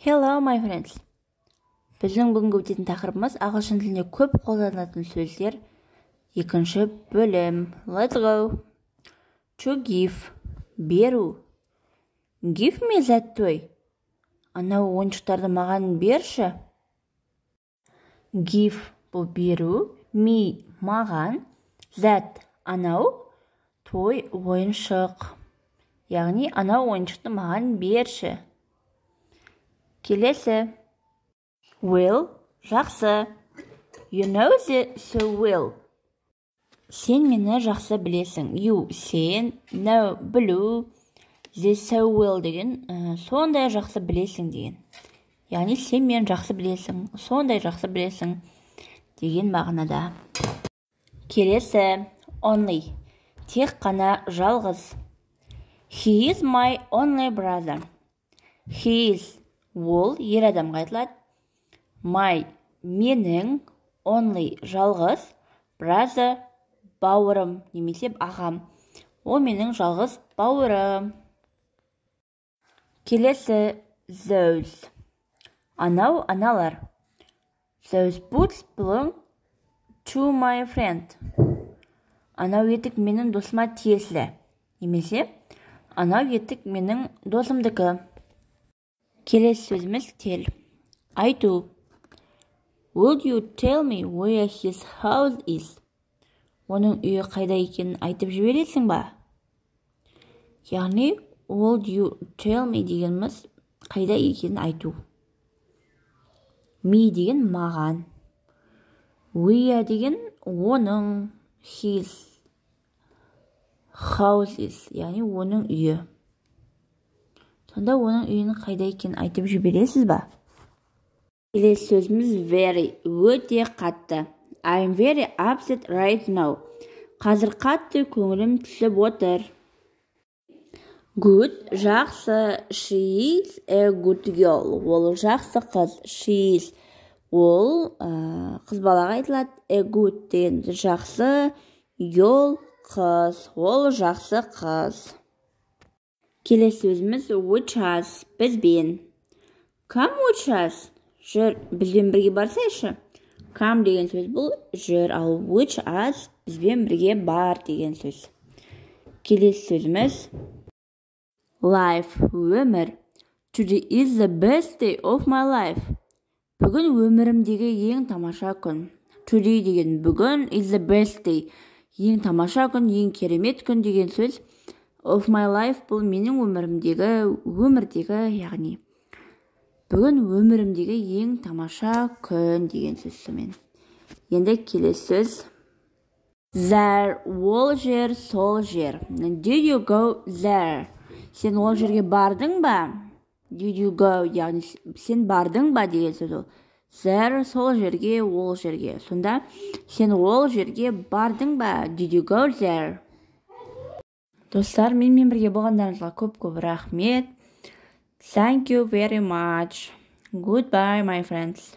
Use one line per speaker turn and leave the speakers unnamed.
Hello, my friends. Біздің бүгінгі өтетін тақырыбымыз ағылшын тілінде көп қолданылатын сөздер. Екінші бөлім. Let's go. To give. Беру. Give me that toy. Анау ойыншықтарды маған берші. Give бұл беру. Me маған. That анау. Toy ойыншық. Яғни анау ойыншықты маған берші. Келесі. Will, жақсы. You know so well. Сен мені жақсы білесің. You, сен, know, білу. The so well деген, сондай жақсы білесің деген. Яғни сен мені жақсы білесің, сондай жақсы білесің деген мағынада. Келесі. Only, тек қана жалғыз. He is my only brother. He is, ол ер адамға айтылады. My, менің, only, жалғыз, brother, бауырым, немесе ағам. Ол менің жалғыз бауырым. Келесі. Those. Анау, аналар. Those boots belong to my friend. Анау етік менің досыма тиесілі. Немесе, анау етік менің досымдікі. Келесі сөзіміз tell. Айту. Would you tell me where his house is? Оның үйі қайда екенін айтып жібересің ба? Яғни, would you tell me дегеніміз қайда екенін айту. Me деген маған. Where деген оның. His house is, яғни оның үйі. Сонда оның үйінің қайда екенін айтып жібересіз ба? Келесі сөзіміз very, өте қатты. I'm very upset right now. Қазір қатты көңілім түсіп отыр. Good, жақсы. She is a good girl. Ол жақсы қыз. She is, ол қыз балаға айтылады. A good деген жақсы. Girl, қыз. Ол жақсы қыз. Келесі сөзіміз with us, бізбен. Come with us. Жүр, бізбен бірге барсайшы. Come деген сөз бұл жүр, ал with us, бізбен бірге бар деген сөз. Келесі сөзіміз life, өмір. Today is the best day of my life. Бүгін өмірімдегі ең тамаша күн. Today деген бүгін, is the best day. Ең тамаша күн, ең керемет күн деген сөз. Of my life бұл менің өмірдегі, яғни бүгін өмірімдегі ең тамаша күн деген сөз сомен. Енді келесі сөз. There, ол жер, сол жер. Did you go there? Сен ол жерге бардың ба? Did you go, яғни сен бардың ба деген сөз ол. There, сол жерге, ол жерге. Сонда сен ол жерге бардың ба? Did you go there? Достар, менімен бірге болғандарыңызға көп рахмет. Thank you very much. Goodbye, my friends.